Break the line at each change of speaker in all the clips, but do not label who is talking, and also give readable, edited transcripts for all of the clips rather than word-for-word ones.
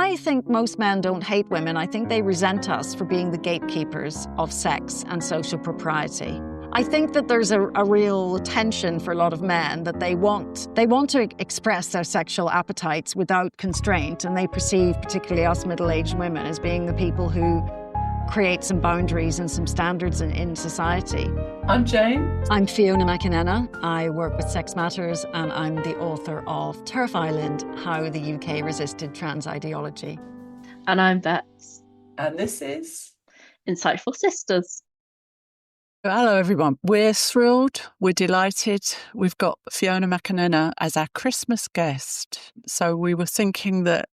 I think most men don't hate women. I think they resent us for being the gatekeepers of sex and social propriety. I think that there's a real tension for a lot of men that they want to express their sexual appetites without constraint, and they perceive particularly us middle-aged women as being the people who create some boundaries and some standards in society.
I'm Jane.
I'm Fiona McAnena. I work with Sex Matters, and I'm the author of Terf Island, How the UK Resisted Trans Ideology.
And I'm Beth.
And this is
Insightful Sisters.
Hello, everyone. We're thrilled. We're delighted. We've got Fiona McAnena as our Christmas guest. So we were thinking that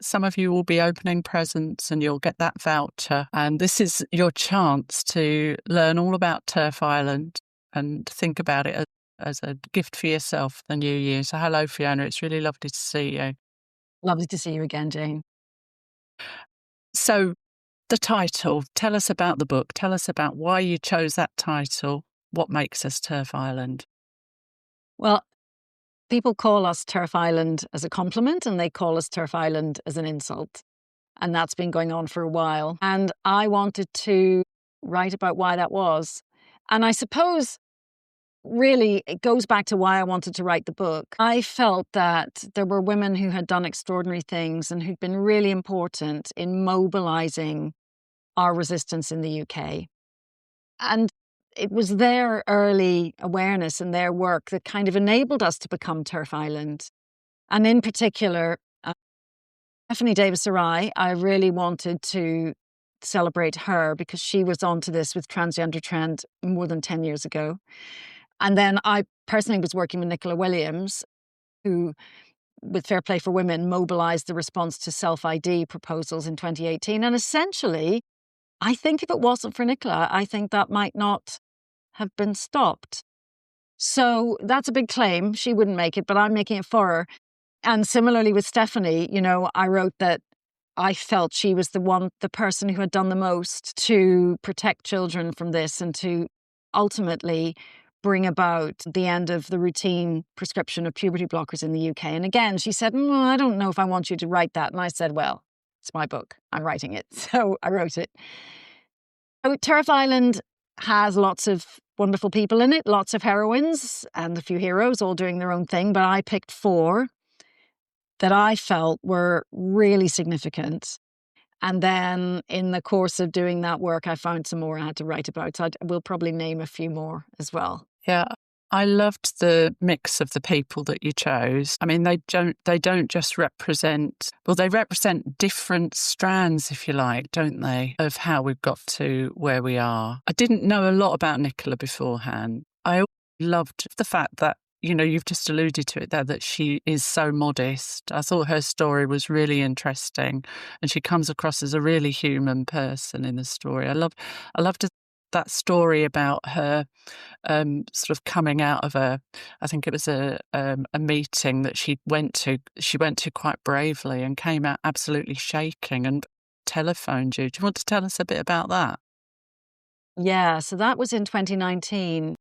some of you will be opening presents and you'll get that voucher. And this is your chance to learn all about Terf Island and think about it as a gift for yourself the new year. So hello, Fiona. It's really lovely to see you.
Lovely to see you again, Jane.
So the title, tell us about the book. Tell us about why you chose that title. What makes us Terf Island?
Well, people call us Terf Island as a compliment, and they call us Terf Island as an insult. And that's been going on for a while. And I wanted to write about why that was. And I suppose, really, it goes back to why I wanted to write the book. I felt that there were women who had done extraordinary things and who'd been really important in mobilising our resistance in the UK. And it was their early awareness and their work that kind of enabled us to become Terf Island. And in particular, Stephanie Davis-Sarai, I really wanted to celebrate her because she was onto this with Transgender Trend more than 10 years ago. And then I personally was working with Nicola Williams, who, with Fair Play for Women, mobilised the response to self-ID proposals in 2018. And essentially, I think if it wasn't for Nicola, I think that might not have been stopped. So that's a big claim. She wouldn't make it, but I'm making it for her. And similarly with Stephanie, I wrote that I felt she was the person who had done the most to protect children from this and to ultimately bring about the end of the routine prescription of puberty blockers in the UK. And again, she said, I don't know if I want you to write that. And I said, well, it's my book. I'm writing it. So I wrote it. So Terf Island has lots of wonderful people in it, lots of heroines and a few heroes all doing their own thing. But I picked 4 that I felt were really significant. And then in the course of doing that work, I found some more I had to write about. So we'll probably name a few more as well.
Yeah, I loved the mix of the people that you chose. I mean, they don't just represent, they represent different strands, if you like, don't they, of how we've got to where we are. I didn't know a lot about Nicola beforehand. I loved the fact that, you've just alluded to it there, that she is so modest. I thought her story was really interesting and she comes across as a really human person in the story. I loved that story about her sort of coming out of I think it was a meeting that she went to quite bravely and came out absolutely shaking and telephoned you. Do you want to tell us a bit about that?
Yeah, so that was in 2019.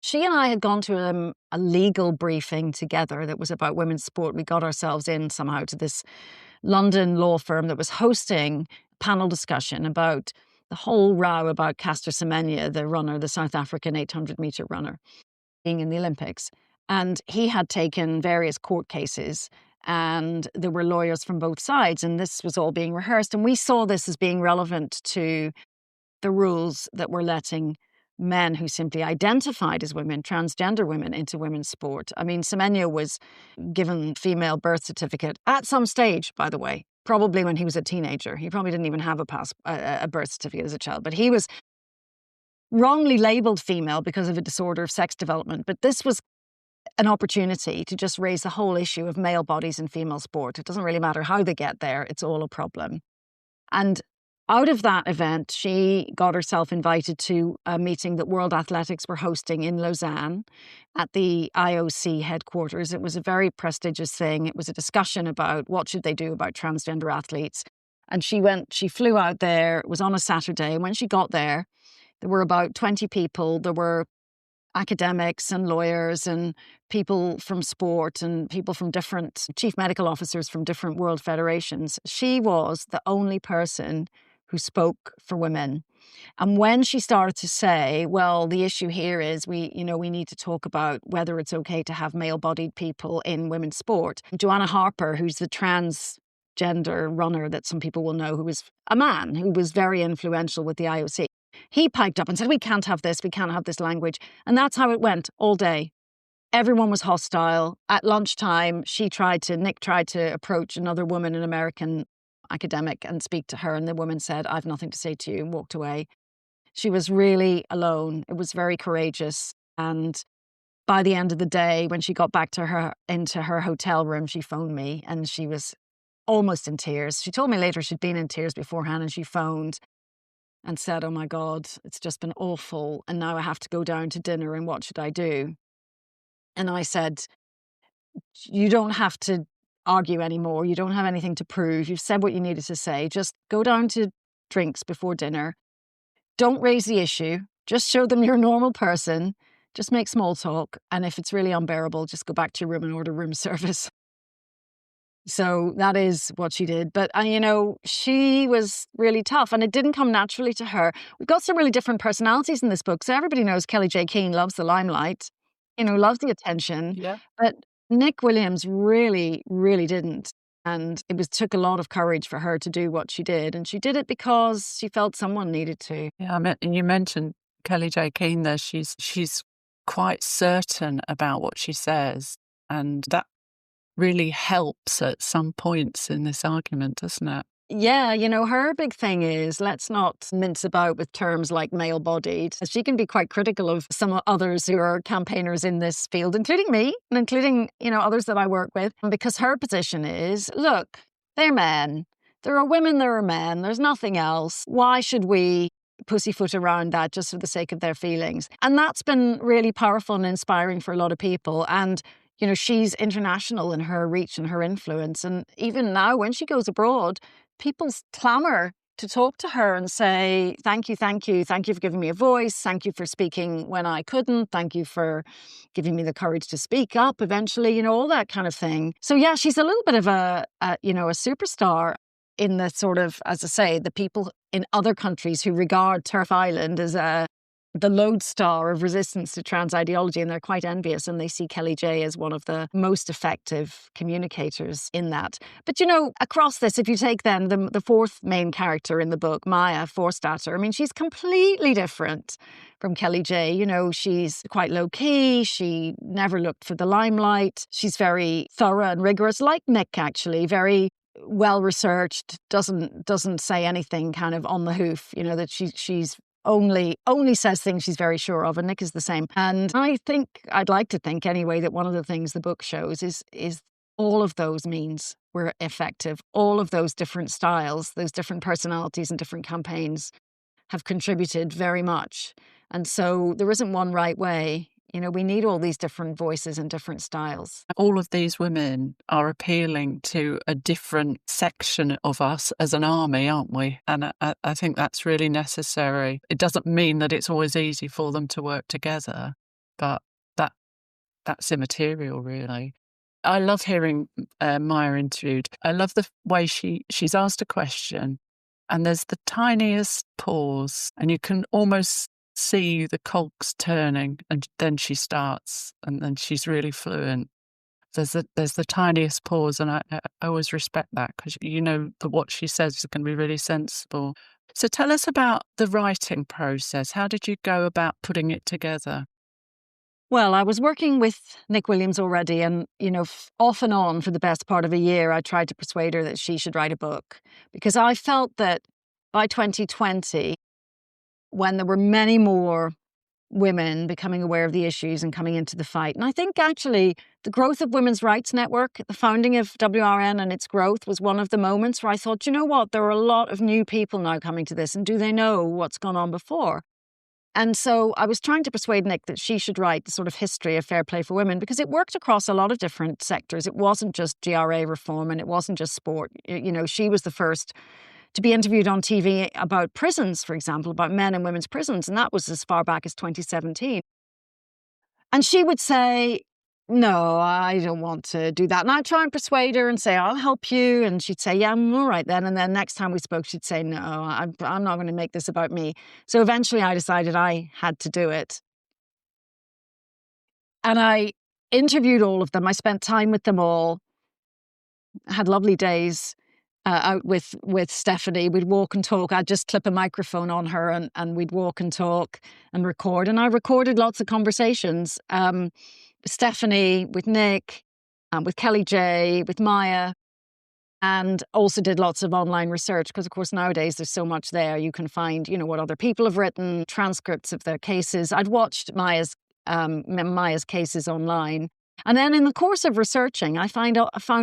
She and I had gone to a legal briefing together that was about women's sport. We got ourselves in somehow to this London law firm that was hosting a panel discussion about the whole row about Caster Semenya, the runner, the South African 800-metre runner, being in the Olympics. And he had taken various court cases and there were lawyers from both sides and this was all being rehearsed. And we saw this as being relevant to the rules that were letting men who simply identified as women, transgender women, into women's sport. I mean, Semenya was given female birth certificate at some stage, by the way, probably when he was a teenager. He probably didn't even have a birth certificate as a child, but he was wrongly labelled female because of a disorder of sex development. But this was an opportunity to just raise the whole issue of male bodies in female sport. It doesn't really matter how they get there. It's all a problem. And out of that event, she got herself invited to a meeting that World Athletics were hosting in Lausanne at the IOC headquarters. It was a very prestigious thing. It was a discussion about what should they do about transgender athletes. And she flew out there. It was on a Saturday. And when she got there were about 20 people. There were academics and lawyers and people from sport and people from different chief medical officers from different world federations. She was the only person who spoke for women. And when she started to say, well, the issue here is we need to talk about whether it's okay to have male-bodied people in women's sport. Joanna Harper, who's the transgender runner that some people will know, who was a man who was very influential with the IOC, he piped up and said, we can't have this language. And that's how it went all day. Everyone was hostile. At lunchtime, Nick tried to approach another woman, an American academic, and speak to her. And the woman said, I've nothing to say to you, and walked away. She was really alone. It was very courageous. And by the end of the day, when she got back into her hotel room, she phoned me and she was almost in tears. She told me later she'd been in tears beforehand, and she phoned and said, oh my God, it's just been awful. And now I have to go down to dinner, and what should I do? And I said, you don't have to argue anymore. You don't have anything to prove. You've said what you needed to say. Just go down to drinks before dinner. Don't raise the issue. Just show them you're a normal person. Just make small talk. And if it's really unbearable, just go back to your room and order room service. So that is what she did. But, she was really tough, and it didn't come naturally to her. We've got some really different personalities in this book. So everybody knows Kellie J. Keane loves the limelight, loves the attention.
Yeah.
But Nick Williams really, really didn't. And it took a lot of courage for her to do what she did. And she did it because she felt someone needed to.
Yeah, and you mentioned Kellie J. Keane there. She's quite certain about what she says. And that really helps at some points in this argument, doesn't it?
Yeah, her big thing is let's not mince about with terms like male-bodied. She can be quite critical of some others who are campaigners in this field, including me and including, others that I work with. Because her position is, look, they're men. There are women, there are men. There's nothing else. Why should we pussyfoot around that just for the sake of their feelings? And that's been really powerful and inspiring for a lot of people. And she's international in her reach and her influence. And even now, when she goes abroad, people clamour to talk to her and say, thank you for giving me a voice. Thank you for speaking when I couldn't. Thank you for giving me the courage to speak up eventually, all that kind of thing. So yeah, she's a little bit of a superstar in the sort of, as I say, the people in other countries who regard Terf Island as the lodestar of resistance to trans ideology, and they're quite envious, and they see Kellie J as one of the most effective communicators in that. But across this, if you take then the fourth main character in the book, Maya Forstater, she's completely different from Kellie J. She's quite low-key, she never looked for the limelight, she's very thorough and rigorous, like Nick actually, very well-researched, doesn't say anything kind of on the hoof, that she's only says things she's very sure of, and Nick is the same. And I'd like to think anyway that one of the things the book shows is all of those means were effective. All of those different styles, those different personalities and different campaigns have contributed very much. And so there isn't one right way. We need all these different voices and different styles.
All of these women are appealing to a different section of us as an army, aren't we? And I think that's really necessary. It doesn't mean that it's always easy for them to work together, but that's immaterial, really. I love hearing Maya interviewed. I love the way she's asked a question and there's the tiniest pause and you can almost see the cogs turning, and then she starts, and then she's really fluent. There's the tiniest pause, and I always respect that because that what she says is going to be really sensible. So tell us about the writing process. How did you go about putting it together?
Well, I was working with Nick Williams already, and off and on for the best part of a year, I tried to persuade her that she should write a book, because I felt that by 2020, when there were many more women becoming aware of the issues and coming into the fight. And I think actually the growth of Women's Rights Network, the founding of WRN and its growth was one of the moments where I thought, you know what, there are a lot of new people now coming to this, and do they know what's gone on before? And so I was trying to persuade Nick that she should write the sort of history of fair play for women, because it worked across a lot of different sectors. It wasn't just GRA reform, and it wasn't just sport. She was the first to be interviewed on TV about prisons, for example, about men and women's prisons. And that was as far back as 2017. And she would say, no, I don't want to do that. And I'd try and persuade her and say, I'll help you. And she'd say, yeah, I'm all right then. And then next time we spoke, she'd say, no, I'm not going to make this about me. So eventually I decided I had to do it. And I interviewed all of them. I spent time with them all. I had lovely days out with Stephanie. We'd walk and talk. I'd just clip a microphone on her and we'd walk and talk and record. And I recorded lots of conversations. Stephanie, with Nick, with Kelly J, with Maya, and also did lots of online research because, of course, nowadays there's so much there. You can find, what other people have written, transcripts of their cases. I'd watched Maya's cases online. And then in the course of researching, I found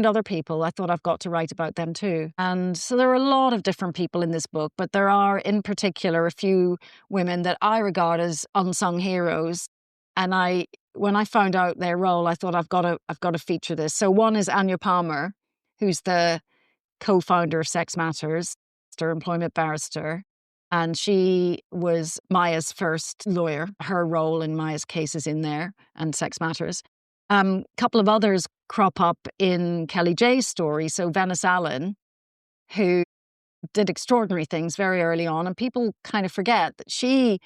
other people. I thought I've got to write about them too. And so there are a lot of different people in this book, but there are in particular a few women that I regard as unsung heroes. And when I found out their role, I thought I've got to feature this. So one is Anya Palmer, who's the co-founder of Sex Matters, her employment barrister. And she was Maya's first lawyer. Her role in Maya's case is in there and Sex Matters. A couple of others crop up in Kelly J's story. So Venice Allen, who did extraordinary things very early on, and people kind of forget that she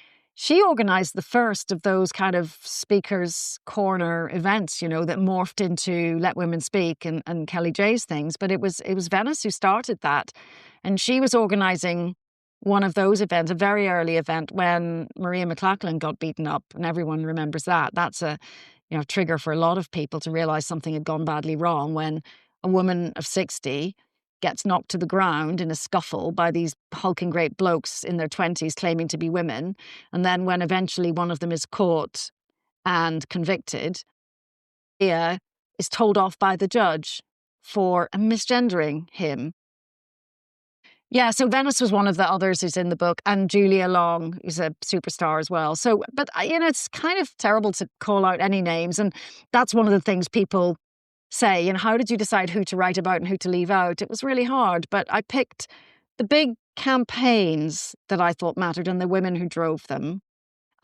organized the first of those kind of speakers corner events, that morphed into Let Women Speak and Kelly J's things. But it was Venice who started that. And she was organizing one of those events, a very early event when Maria McLachlan got beaten up. And everyone remembers that. That's a trigger for a lot of people to realize something had gone badly wrong when a woman of 60 gets knocked to the ground in a scuffle by these hulking great blokes in their 20s claiming to be women. And then when eventually one of them is caught and convicted, Maria is told off by the judge for misgendering him. Yeah, so Venice was one of the others who's in the book, and Julia Long, who's a superstar as well. So, but it's kind of terrible to call out any names, and that's one of the things people say, how did you decide who to write about and who to leave out? It was really hard, but I picked the big campaigns that I thought mattered and the women who drove them.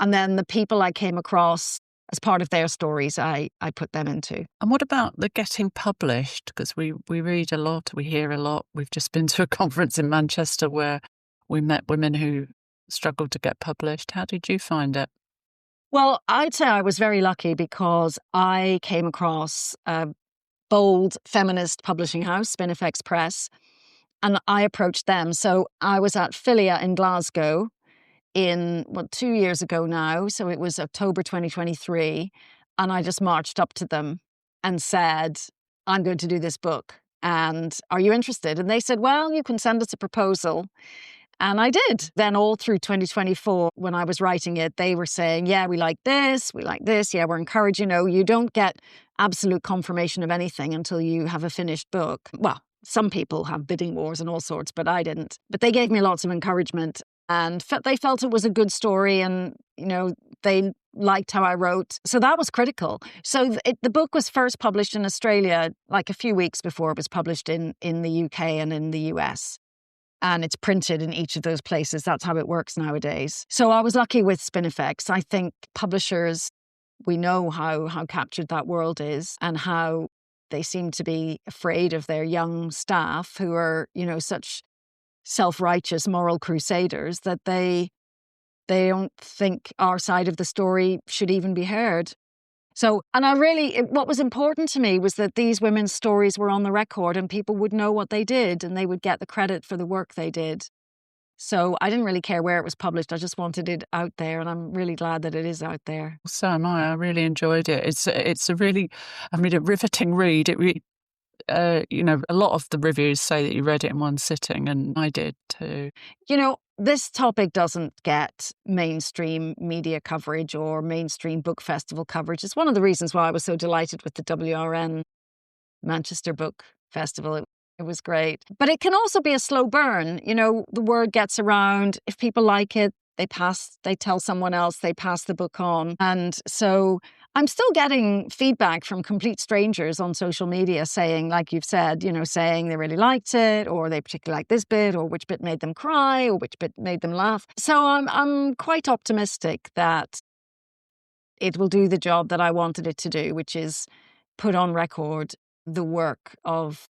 And then the people I came across as part of their stories, I put them into.
And what about the getting published? Because we read a lot, we hear a lot. We've just been to a conference in Manchester where we met women who struggled to get published. How did you find it?
Well, I'd say I was very lucky because I came across a bold feminist publishing house, Spinifex Press, and I approached them. So I was at Filia in Glasgow 2 years ago now. So it was October 2023. And I just marched up to them and said, I'm going to do this book. And are you interested? And they said, well, you can send us a proposal. And I did. Then all through 2024, when I was writing it, they were saying, yeah, we like this. Yeah, we're encouraged. You don't get absolute confirmation of anything until you have a finished book. Well, some people have bidding wars and all sorts, but I didn't. But they gave me lots of encouragement and they felt it was a good story and, they liked how I wrote. So that was critical. So the book was first published in Australia like a few weeks before it was published in the UK and in the US. And it's printed in each of those places. That's how it works nowadays. So I was lucky with Spinifex. I think publishers, we know how captured that world is and how they seem to be afraid of their young staff who are, such self-righteous moral crusaders that they don't think our side of the story should even be heard. So, and what was important to me was that these women's stories were on the record and people would know what they did and they would get the credit for the work they did. So I didn't really care where it was published. I just wanted it out there, and I'm really glad that it is out there.
So am I. I really enjoyed it. It's a really, a riveting read. It really, a lot of the reviews say that you read it in one sitting, and I did too.
This topic doesn't get mainstream media coverage or mainstream book festival coverage. It's one of the reasons why I was so delighted with the WRN Manchester Book Festival. It was great. But it can also be a slow burn. The word gets around. If people like it, they tell someone else, they pass the book on. And so I'm still getting feedback from complete strangers on social media saying, like you've said, saying they really liked it, or they particularly liked this bit, or which bit made them cry, or which bit made them laugh. So I'm quite optimistic that it will do the job that I wanted it to do, which is put on record the work of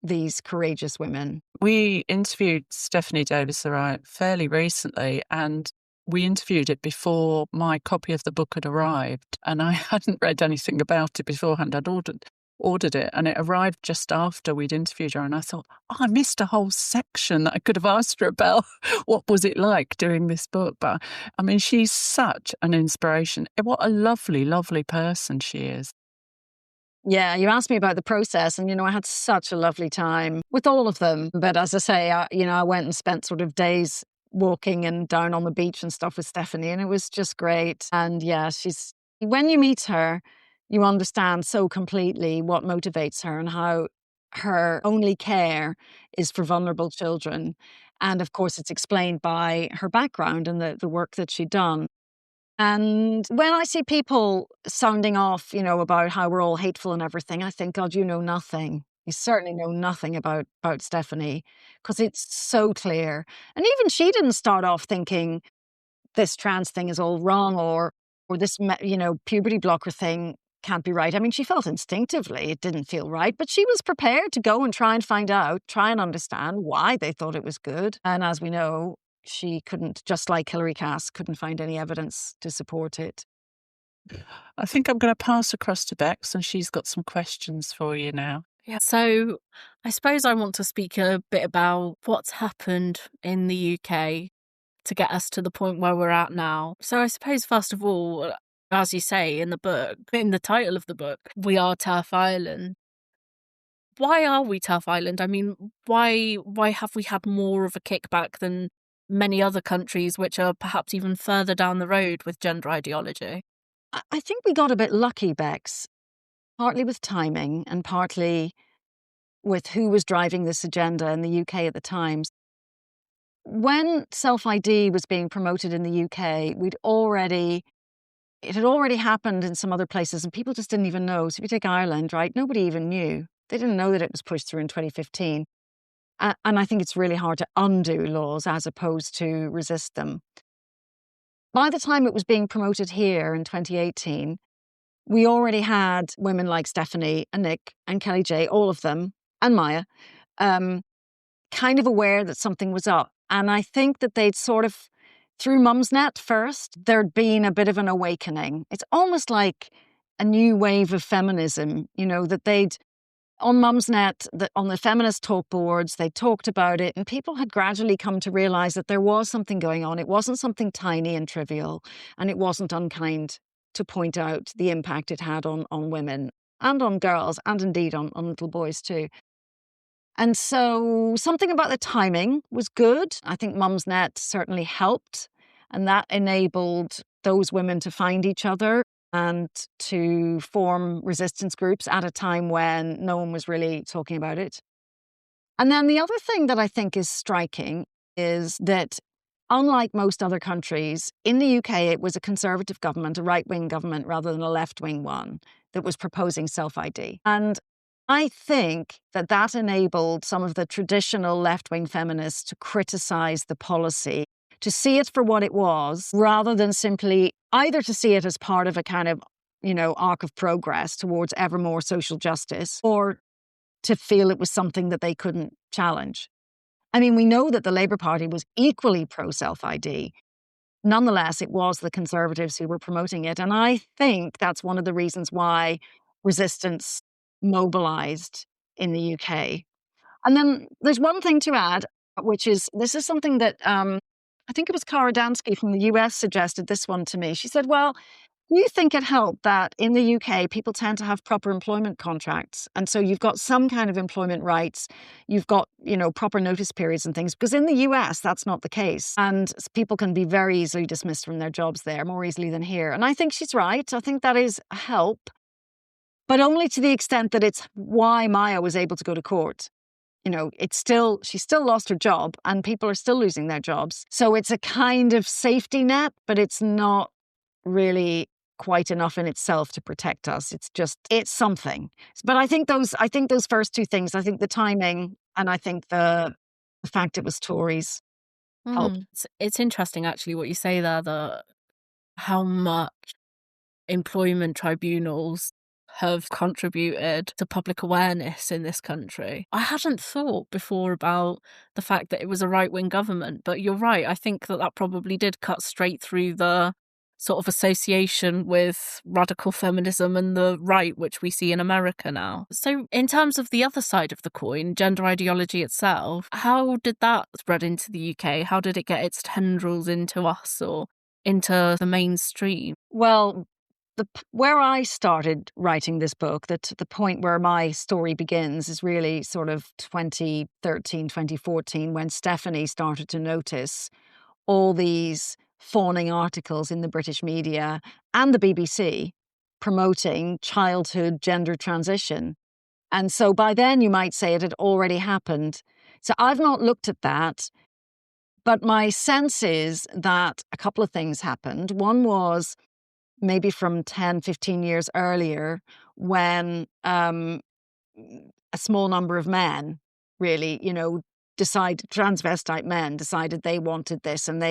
these courageous women.
We interviewed Stephanie Davis-Wright fairly recently, and we interviewed it before my copy of the book had arrived, and I hadn't read anything about it beforehand. I'd ordered it, and it arrived just after we'd interviewed her, and I thought, oh, I missed a whole section that I could have asked her about. What was it like doing this book? But I mean, she's such an inspiration. What a lovely, lovely person she is.
Yeah, you asked me about the process, and I had such a lovely time with all of them. But as I say, I went and spent sort of days walking and down on the beach and stuff with Stephanie, and it was just great. And yeah, when you meet her, you understand so completely what motivates her and how her only care is for vulnerable children. And of course, it's explained by her background and the work that she'd done. And when I see people sounding off, about how we're all hateful and everything, I think, God, you know nothing. You certainly know nothing about Stephanie, because it's so clear. And even she didn't start off thinking this trans thing is all wrong, or this, puberty blocker thing can't be right. I mean, she felt instinctively it didn't feel right, but she was prepared to go and try and find out, try and understand why they thought it was good. And as we know, she couldn't, just like Hilary Cass, couldn't find any evidence to support it.
I think I'm going to pass across to Bex, and she's got some questions for you now.
Yeah, so I suppose I want to speak a bit about what's happened in the UK to get us to the point where we're at now. So I suppose, first of all, as you say in the book, in the title of the book, we are Terf Island. Why are we Terf Island? I mean, why have we had more of a kickback than many other countries which are perhaps even further down the road with gender ideology?
I think we got a bit lucky, Bex, partly with timing and partly with who was driving this agenda in the UK at the time. When self-ID was being promoted in the UK, it had already happened in some other places and people just didn't even know. So if you take Ireland, right, nobody even knew. They didn't know that it was pushed through in 2015. And I think it's really hard to undo laws as opposed to resist them. By the time it was being promoted here in 2018, we already had women like Stephanie and Nick and Kelly J, all of them, and Maya, kind of aware that something was up. And I think that they'd sort of, through Mumsnet first, there'd been a bit of an awakening. It's almost like a new wave of feminism, that they'd, on Mumsnet, on the feminist talk boards, they talked about it, and people had gradually come to realize that there was something going on. It wasn't something tiny and trivial, and it wasn't unkind to point out the impact it had on women and on girls, and indeed on little boys too. And so something about the timing was good. I think Mumsnet certainly helped, and that enabled those women to find each other and to form resistance groups at a time when no one was really talking about it. And then the other thing that I think is striking is that, unlike most other countries, in the UK it was a conservative government, a right-wing government rather than a left-wing one, that was proposing self-ID. And I think that enabled some of the traditional left-wing feminists to criticize the policy, to see it for what it was, rather than simply either to see it as part of a kind of, arc of progress towards ever more social justice, or to feel it was something that they couldn't challenge. I mean, we know that the Labour Party was equally pro-self-ID. Nonetheless, it was the Conservatives who were promoting it. And I think that's one of the reasons why resistance mobilised in the UK. And then there's one thing to add, which is, this is something that I think it was Kara Dansky from the US suggested this one to me. She said, well, do you think it helped that in the UK, people tend to have proper employment contracts? And so you've got some kind of employment rights. You've got, proper notice periods and things. Because in the US, that's not the case. And people can be very easily dismissed from their jobs there, more easily than here. And I think she's right. I think that is a help. But only to the extent that it's why Maya was able to go to court. She still lost her job and people are still losing their jobs. So it's a kind of safety net, but it's not really quite enough in itself to protect us. It's something. But I think those first two things, I think the timing and I think the fact it was Tories helped.
It's interesting actually what you say there, how much employment tribunals have contributed to public awareness in this country. I hadn't thought before about the fact that it was a right-wing government, but you're right. I think that probably did cut straight through the sort of association with radical feminism and the right, which we see in America now. So in terms of the other side of the coin, gender ideology itself, how did that spread into the UK? How did it get its tendrils into us or into the mainstream?
Well, where I started writing this book, the point where my story begins is really sort of 2013, 2014, when Stephanie started to notice all these fawning articles in the British media and the BBC promoting childhood gender transition. And so by then you might say it had already happened. So I've not looked at that, but my sense is that a couple of things happened. One was maybe from 10, 15 years earlier when a small number of men really, transvestite men decided they wanted this. And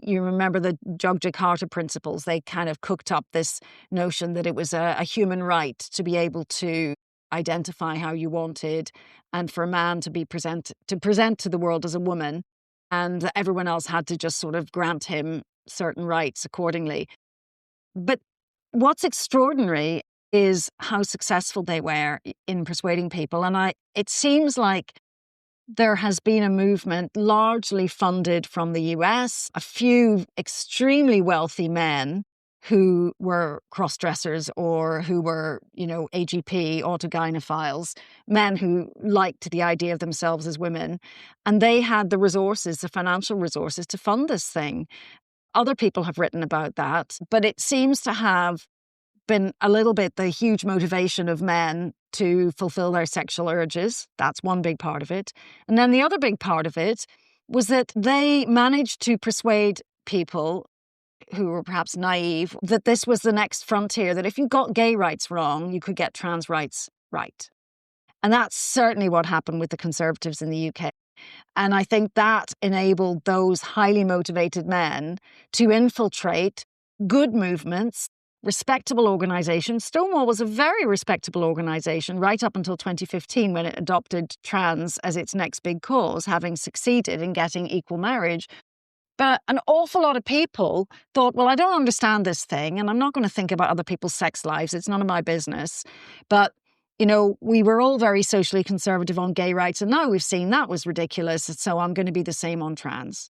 you remember the Jog-Jakarta principles, they kind of cooked up this notion that it was a human right to be able to identify how you wanted and for a man to present to the world as a woman. And everyone else had to just sort of grant him certain rights accordingly. But what's extraordinary is how successful they were in persuading people. And it seems like there has been a movement largely funded from the US, a few extremely wealthy men who were cross-dressers or who were, AGP, autogynephiles, men who liked the idea of themselves as women. And they had the resources, the financial resources to fund this thing. Other people have written about that, but it seems to have been a little bit the huge motivation of men to fulfill their sexual urges. That's one big part of it. And then the other big part of it was that they managed to persuade people who were perhaps naive that this was the next frontier, that if you got gay rights wrong, you could get trans rights right. And that's certainly what happened with the Conservatives in the UK. And I think that enabled those highly motivated men to infiltrate good movements, respectable organizations. Stonewall was a very respectable organization right up until 2015 when it adopted trans as its next big cause, having succeeded in getting equal marriage. But an awful lot of people thought, well, I don't understand this thing, and I'm not going to think about other people's sex lives. It's none of my business. But we were all very socially conservative on gay rights, and now we've seen that was ridiculous, so I'm going to be the same on trans.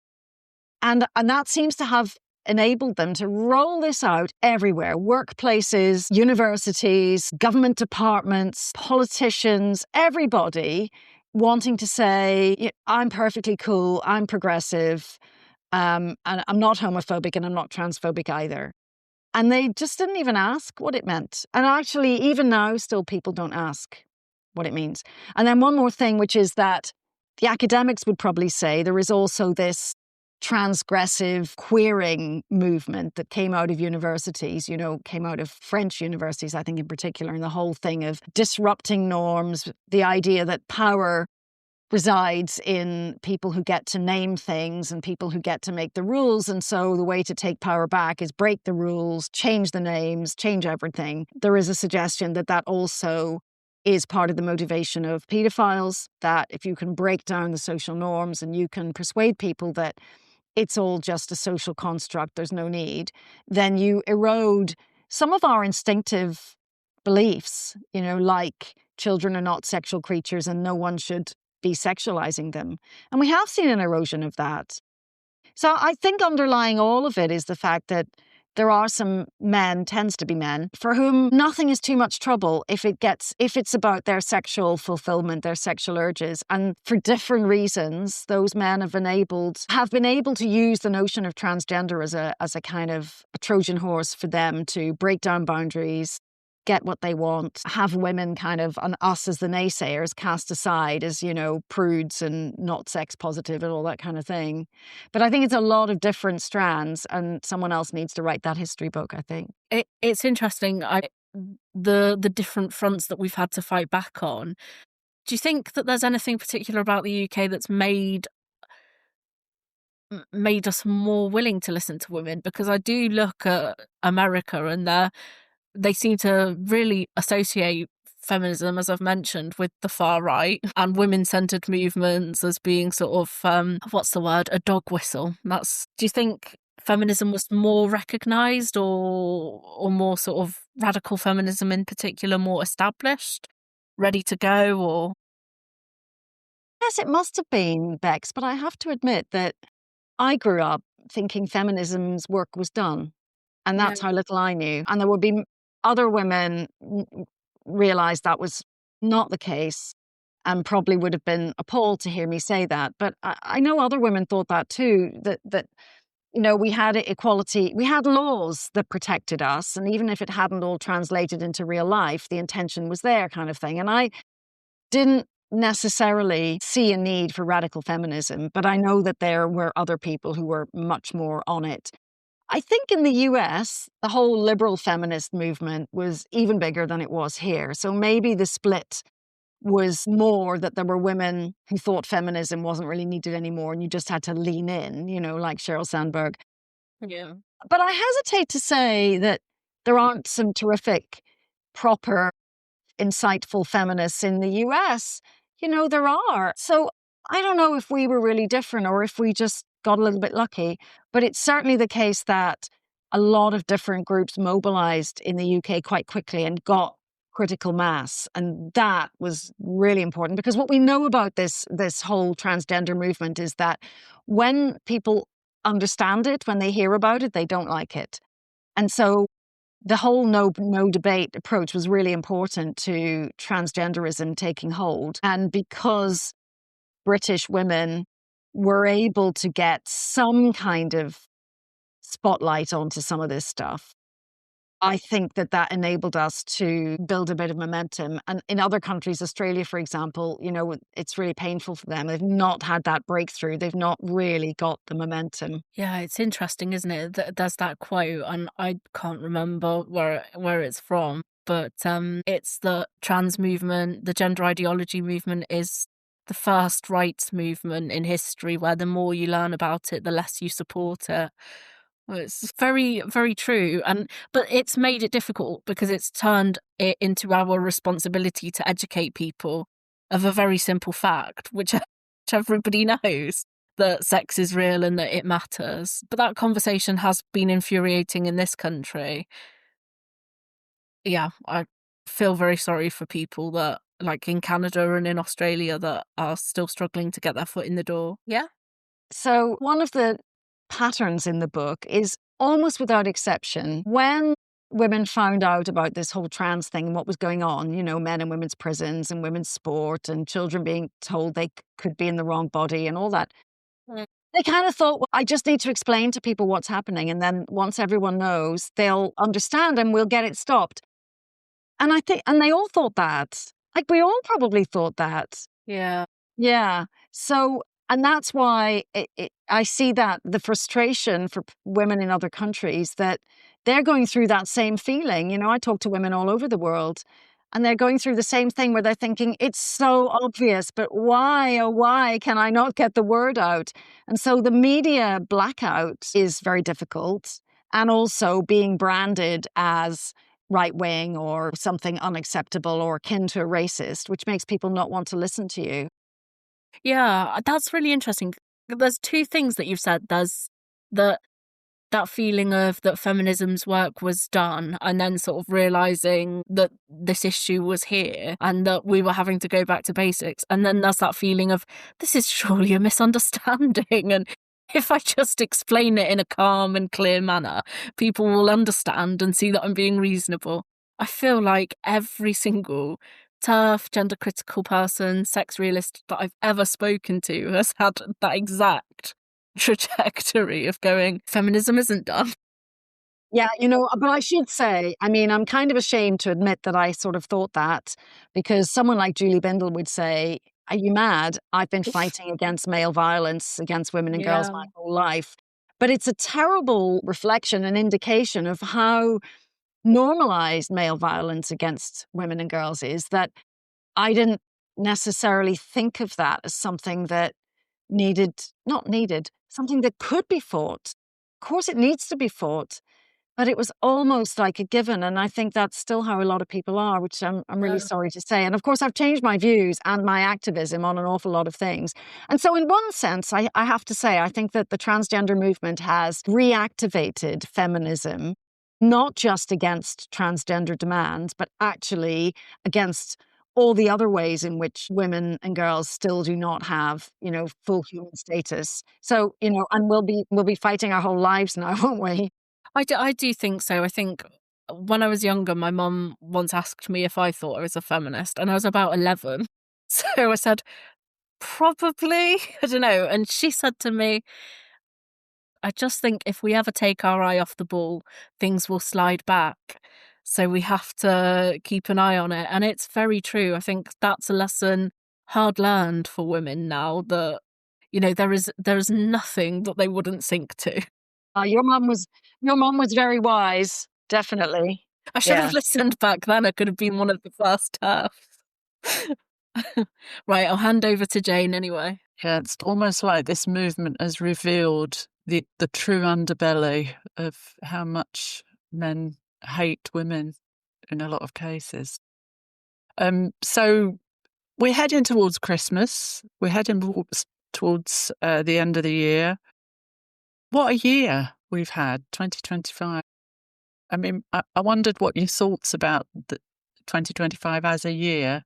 And that seems to have enabled them to roll this out everywhere. Workplaces, universities, government departments, politicians, everybody wanting to say, I'm perfectly cool, I'm progressive, and I'm not homophobic and I'm not transphobic either. And they just didn't even ask what it meant. And actually, even now, still people don't ask what it means. And then one more thing, which is that the academics would probably say there is also this transgressive queering movement that came out of universities, came out of French universities, I think in particular, and the whole thing of disrupting norms, the idea that power resides in people who get to name things and people who get to make the rules. And so the way to take power back is break the rules, change the names, change everything. There is a suggestion that also is part of the motivation of pedophiles, that if you can break down the social norms and you can persuade people that it's all just a social construct, there's no need, then you erode some of our instinctive beliefs, like children are not sexual creatures and no one should be sexualizing them. And we have seen an erosion of that. So I think underlying all of it is the fact that there are some men, tends to be men, for whom nothing is too much trouble if it's about their sexual fulfillment, their sexual urges. And for different reasons, those men have been able to use the notion of transgender as a kind of a Trojan horse for them to break down boundaries, get what they want, have women kind of, and us as the naysayers, cast aside as, prudes and not sex positive and all that kind of thing. But I think it's a lot of different strands, and someone else needs to write that history book, I think.
It's interesting, the different fronts that we've had to fight back on. Do you think that there's anything particular about the UK that's made made us more willing to listen to women, because I do look at America and they seem to really associate feminism, as I've mentioned, with the far right and women-centered movements as being sort of what's the word, a dog whistle. Do you think feminism was more recognized, or more sort of radical feminism in particular more established, ready to go? Or
Yes, it must have been, Bex, but I have to admit that I grew up thinking feminism's work was done, and
yeah,
that's how little I knew. And there would be other women realized that was not the case and probably would have been appalled to hear me say that. But I know other women thought that too, that we had equality, we had laws that protected us, and even if it hadn't all translated into real life, the intention was there, kind of thing. And I didn't necessarily see a need for radical feminism, but I know that there were other people who were much more on it. I think in the US, the whole liberal feminist movement was even bigger than it was here. So maybe the split was more that there were women who thought feminism wasn't really needed anymore and you just had to lean in, like Sheryl Sandberg.
yeah,
But I hesitate to say that there aren't some terrific, proper, insightful feminists in the US. There are. So I don't know if we were really different or if we just got a little bit lucky, but it's certainly the case that a lot of different groups mobilized in the UK quite quickly and got critical mass. And that was really important, because what we know about this whole transgender movement is that when people understand it, when they hear about it, they don't like it. And so the whole no debate approach was really important to transgenderism taking hold. And because British women were able to get some kind of spotlight onto some of this stuff, I think that enabled us to build a bit of momentum. And in other countries, Australia, for example, it's really painful for them. They've not had that breakthrough. They've not really got the momentum.
yeah. It's interesting, isn't it? There's that quote, and I can't remember where it's from, but it's the trans movement, the gender ideology movement is the first rights movement in history where the more you learn about it, the less you support it. Well, it's very, very true. But it's made it difficult because it's turned it into our responsibility to educate people of a very simple fact, which everybody knows, that sex is real and that it matters. But that conversation has been infuriating in this country. Yeah, I feel very sorry for people that, like in Canada and in Australia, that are still struggling to get their foot in the door. Yeah.
So one of the patterns in the book is almost without exception, when women found out about this whole trans thing and what was going on, men in women's prisons and women's sport and children being told they could be in the wrong body and all that,
Mm.
they kind of thought, well, I just need to explain to people what's happening. And then once everyone knows, they'll understand and we'll get it stopped. And and they all thought that. Like, we all probably thought that.
Yeah.
Yeah. So, and that's why I see that the frustration for women in other countries, that they're going through that same feeling. I talk to women all over the world and they're going through the same thing where they're thinking, it's so obvious, but why, oh, why can I not get the word out? And so the media blackout is very difficult. And also being branded as right wing or something unacceptable or akin to a racist, which makes people not want to listen to you.
Yeah, that's really interesting. There's two things that you've said. There's that feeling of that feminism's work was done, and then sort of realizing that this issue was here and that we were having to go back to basics. And then there's that feeling of, this is surely a misunderstanding, and if I just explain it in a calm and clear manner, people will understand and see that I'm being reasonable. I feel like every single Terf, gender critical person, sex realist that I've ever spoken to has had that exact trajectory of going, feminism isn't done.
Yeah, but I should say, I'm kind of ashamed to admit that I sort of thought that, because someone like Julie Bindel would say, are you mad? I've been fighting against male violence against women and girls
Yeah.
my whole life. But it's a terrible reflection and indication of how normalized male violence against women and girls is, that I didn't necessarily think of that as something that not needed, something that could be fought. Of course, it needs to be fought, but it was almost like a given. And I think that's still how a lot of people are, which I'm really sorry to say. And of course, I've changed my views and my activism on an awful lot of things. And so, in one sense, I have to say, I think that the transgender movement has reactivated feminism, not just against transgender demands, but actually against all the other ways in which women and girls still do not have, full human status. So, and we'll be fighting our whole lives now, won't we?
I do think so. I think when I was younger, my mum once asked me if I thought I was a feminist, and I was about 11. So I said, probably, I don't know. And she said to me, I just think if we ever take our eye off the ball, things will slide back. So we have to keep an eye on it. And it's very true. I think that's a lesson hard learned for women now, that, there is nothing that they wouldn't sink to.
Your mum was very wise, definitely.
I should
Yeah.
have listened back then. I could have been one of the first Terfs. Right, I'll hand over to Jane anyway.
Yeah, it's almost like this movement has revealed the true underbelly of how much men hate women in a lot of cases. So we're heading towards Christmas. We're heading towards the end of the year. What a year we've had, 2025. I mean, I wondered what your thoughts about the 2025 as a year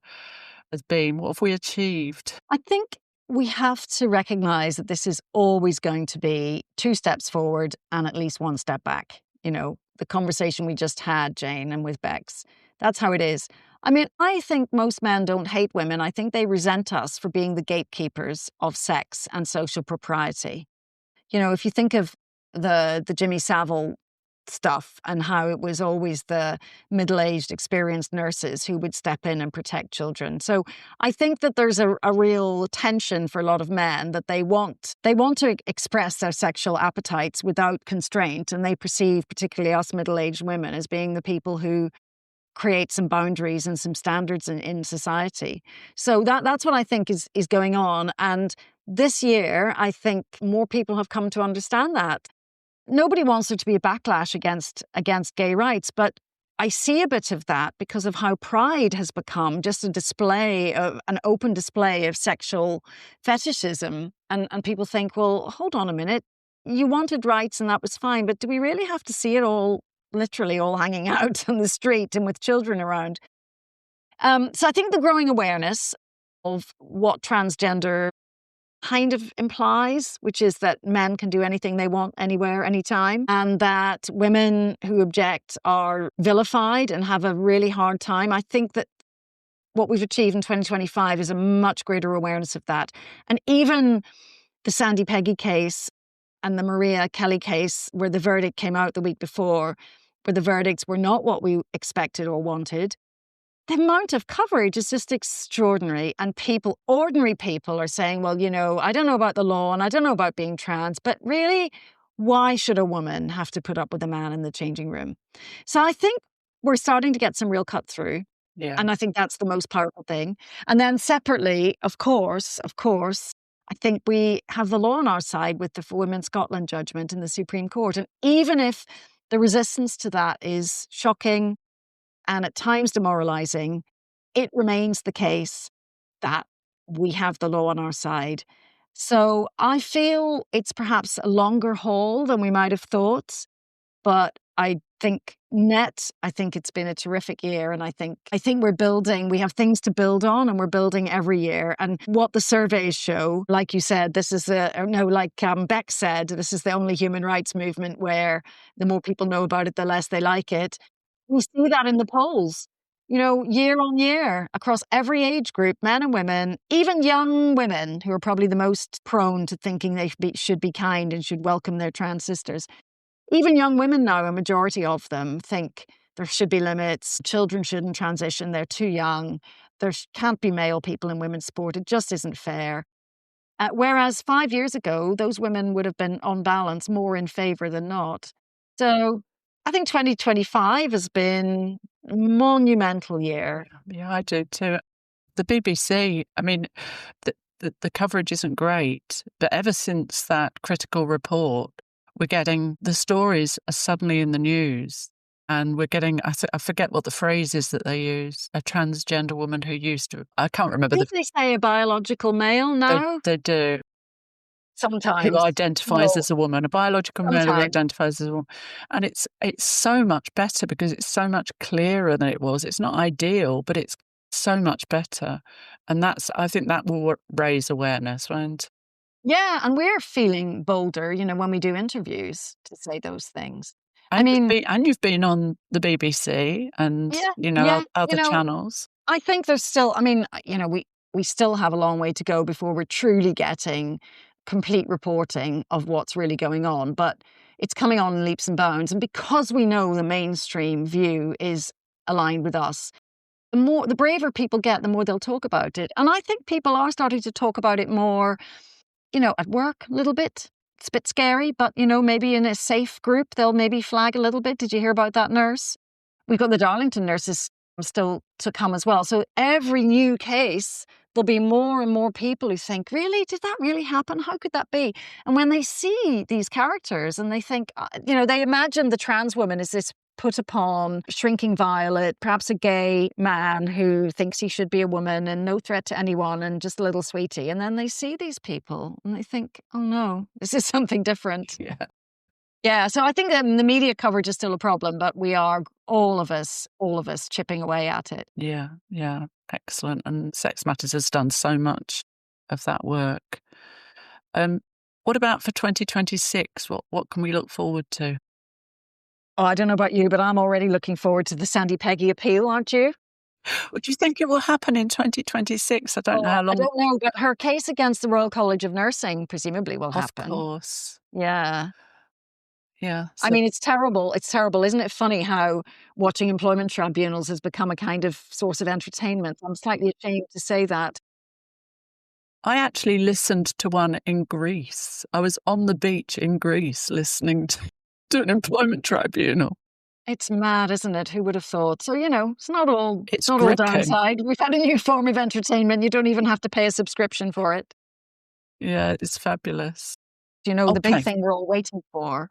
has been. What have we achieved?
I think we have to recognize that this is always going to be 2 steps forward and at least 1 step back. The conversation we just had, Jane, and with Bex, that's how it is. I mean, I think most men don't hate women. I think they resent us for being the gatekeepers of sex and social propriety. If you think of the Jimmy Savile stuff and how it was always the middle-aged, experienced nurses who would step in and protect children. So I think that there's a real tension for a lot of men that they want to express their sexual appetites without constraint, and they perceive particularly us middle-aged women as being the people who create some boundaries and some standards in society. So that's what I think is going on. And this year, I think more people have come to understand that. Nobody wants there to be a backlash against gay rights, but I see a bit of that because of how Pride has become just an open display of sexual fetishism. And people think, well, hold on a minute, you wanted rights and that was fine, but do we really have to see it all, literally all hanging out on the street and with children around? So I think the growing awareness of what transgender kind of implies, which is that men can do anything they want, anywhere, anytime, and that women who object are vilified and have a really hard time. I think that what we've achieved in 2025 is a much greater awareness of that. And even the Sandy Peggy case and the Maria Kelly case, where the verdict came out the week before, where the verdicts were not what we expected or wanted, the amount of coverage is just extraordinary. And ordinary people are saying, well, I don't know about the law and I don't know about being trans, but really, why should a woman have to put up with a man in the changing room? So I think we're starting to get some real cut through.
Yeah.
And I think that's the most powerful thing. And then separately, of course, I think we have the law on our side with the Women Scotland judgment in the Supreme Court. And even if the resistance to that is shocking and at times demoralizing, it remains the case that we have the law on our side. So I feel it's perhaps a longer haul than we might have thought, but I think it's been a terrific year. And I think we have things to build on, and we're building every year. And what the surveys show, like you said, Beck said, this is the only human rights movement where the more people know about it, the less they like it. We see that in the polls, year on year across every age group, men and women, even young women who are probably the most prone to thinking they should be kind and should welcome their trans sisters. Even young women now, a majority of them think there should be limits. Children shouldn't transition. They're too young. There can't be male people in women's sport. It just isn't fair. Whereas 5 years ago, those women would have been on balance more in favour than not. So I think 2025 has been a monumental year.
Yeah, I do too. The BBC, I mean, the coverage isn't great. But ever since that critical report, we're getting the stories are suddenly in the news. And we're getting, I forget what the phrase is that they use, a transgender woman who used to, I can't remember
I think they say a biological male now.
they do, who
Sometimes.
identifies
No,
as a woman, a biological male who
sometimes.
identifies as a woman. And it's so much better because it's so much clearer than it was. It's not ideal, but it's so much better. And I think that will raise awareness, won't it?
Yeah, and we're feeling bolder, when we do interviews to say those things. I
And
mean,
you've been on the BBC and,
yeah,
other channels.
I think there's still, we still have a long way to go before we're truly getting complete reporting of what's really going on, but it's coming on in leaps and bounds. And because we know the mainstream view is aligned with us, the braver people get, the more they'll talk about it. And I think people are starting to talk about it more, at work a little bit. It's a bit scary, but, maybe in a safe group, they'll maybe flag a little bit. Did you hear about that nurse? We've got the Darlington nurses still to come as well. So every new case, there'll be more and more people who think, really, did that really happen? How could that be? And when they see these characters and they think, they imagine the trans woman as this put upon, shrinking violet, perhaps a gay man who thinks he should be a woman and no threat to anyone and just a little sweetie. And then they see these people and they think, oh no, this is something different.
Yeah.
Yeah, so I think the media coverage is still a problem, but we are, all of us chipping away at it.
Yeah, yeah. Excellent. And Sex Matters has done so much of that work. What about for 2026? What can we look forward to?
Oh, I don't know about you, but I'm already looking forward to the Sandy Peggy appeal, aren't you?
What do you think it will happen in 2026? I don't know how long.
I don't know, but her case against the Royal College of Nursing presumably will happen.
Of course.
Yeah.
Yeah.
I mean, it's terrible. It's terrible. Isn't it funny how watching employment tribunals has become a kind of source of entertainment? I'm slightly ashamed to say that.
I actually listened to one in Greece. I was on the beach in Greece listening to an employment tribunal.
It's mad, isn't it? Who would have thought? So, it's not all
gripping.
downside. We've had a new form of entertainment. You don't even have to pay a subscription for it.
Yeah, it's fabulous.
The big thing we're all waiting for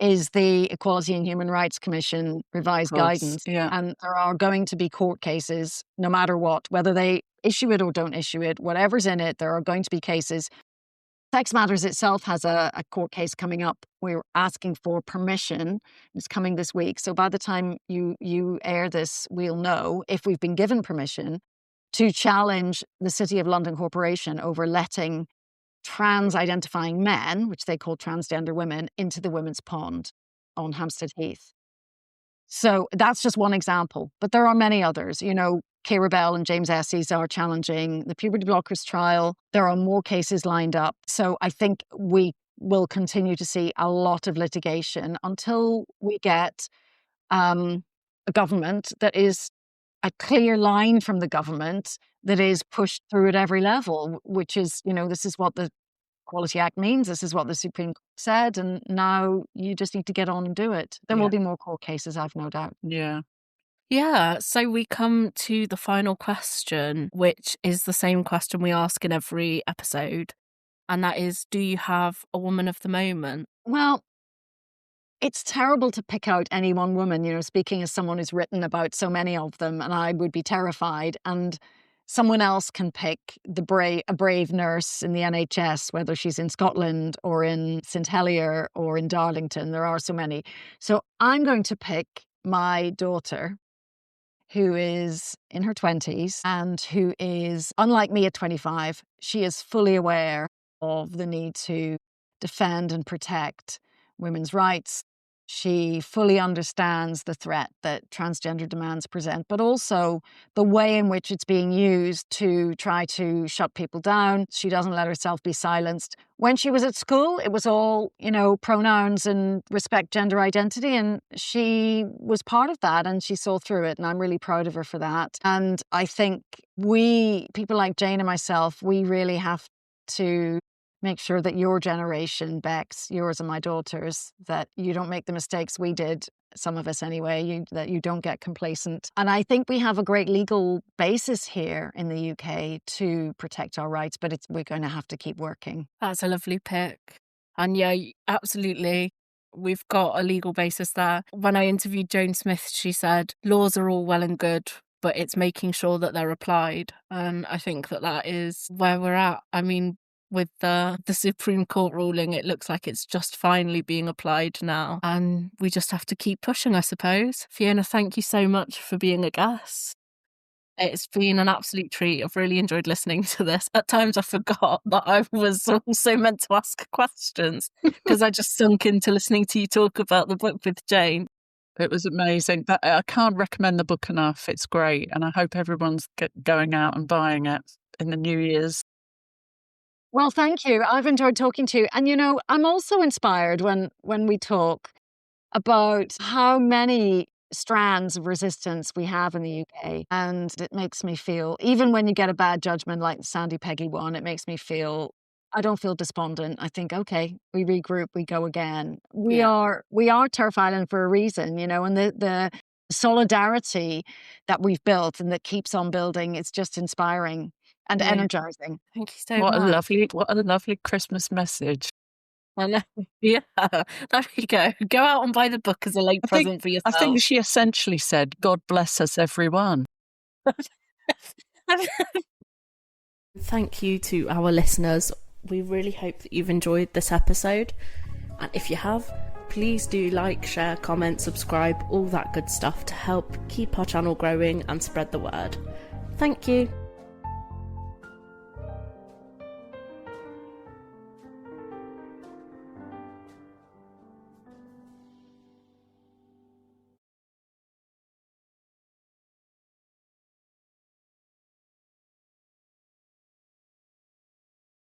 is the Equality and Human Rights Commission revised guidance.
Yeah.
And there are going to be court cases, no matter what, whether they issue it or don't issue it, whatever's in it, there are going to be cases. Sex Matters itself has a court case coming up. We're asking for permission. It's coming this week. So by the time you air this, we'll know if we've been given permission to challenge the City of London Corporation over letting trans-identifying men, which they call transgender women, into the women's pond on Hampstead Heath. So that's just one example, but there are many others. Keira Bell and James Esses are challenging the puberty blockers trial. There are more cases lined up. So I think we will continue to see a lot of litigation until we get a government that is a clear line from the government that is pushed through at every level, which is, this is what the Equality Act means. This is what the Supreme Court said. And now you just need to get on and do it. There will be more court cases, I've no doubt.
Yeah.
Yeah, so we come to the final question, which is the same question we ask in every episode. And that is, do you have a woman of the moment?
Well, it's terrible to pick out any one woman, speaking as someone who's written about so many of them, and I would be terrified. And someone else can pick a brave nurse in the NHS, whether she's in Scotland or in St Helier or in Darlington. There are so many. So I'm going to pick my daughter, who is in her 20s and who is, unlike me at 25, she is fully aware of the need to defend and protect women's rights. She fully understands the threat that transgender demands present, but also the way in which it's being used to try to shut people down. She doesn't let herself be silenced. When she was at school, it was all, pronouns and respect gender identity. And she was part of that and she saw through it. And I'm really proud of her for that. And I think people like Jane and myself, we really have to make sure that your generation, Bex, yours and my daughters, that you don't make the mistakes we did, some of us anyway, that you don't get complacent. And I think we have a great legal basis here in the UK to protect our rights, but we're going to have to keep working.
That's a lovely pick. And yeah, absolutely. We've got a legal basis there. When I interviewed Joan Smith, she said, laws are all well and good, but it's making sure that they're applied. And I think that is where we're at. I mean, with the Supreme Court ruling, it looks like it's just finally being applied now. And we just have to keep pushing, I suppose. Fiona, thank you so much for being a guest. It's been an absolute treat. I've really enjoyed listening to this. At times I forgot that I was also meant to ask questions because I just sunk into listening to you talk about the book with Jane.
It was amazing. I can't recommend the book enough. It's great. And I hope everyone's going out and buying it in the New Year's.
Well, thank you. I've enjoyed talking to you. And, you know, I'm also inspired when we talk about how many strands of resistance we have in the UK. And it makes me feel, even when you get a bad judgment like the Sandy Peggy one, it makes me feel, I don't feel despondent. I think, okay, we regroup, we go again. We are Terf Island for a reason, you know, and the solidarity that we've built and that keeps on building, it's just inspiring and energizing.
Thank you so
What
much.
What a lovely Christmas message.
I know. Yeah, there we go. Go out and buy the book as a late present for yourself.
I think she essentially said, God bless us, everyone.
Thank you to our listeners. We really hope that you've enjoyed this episode. And if you have, please do like, share, comment, subscribe, all that good stuff to help keep our channel growing and spread the word. Thank you.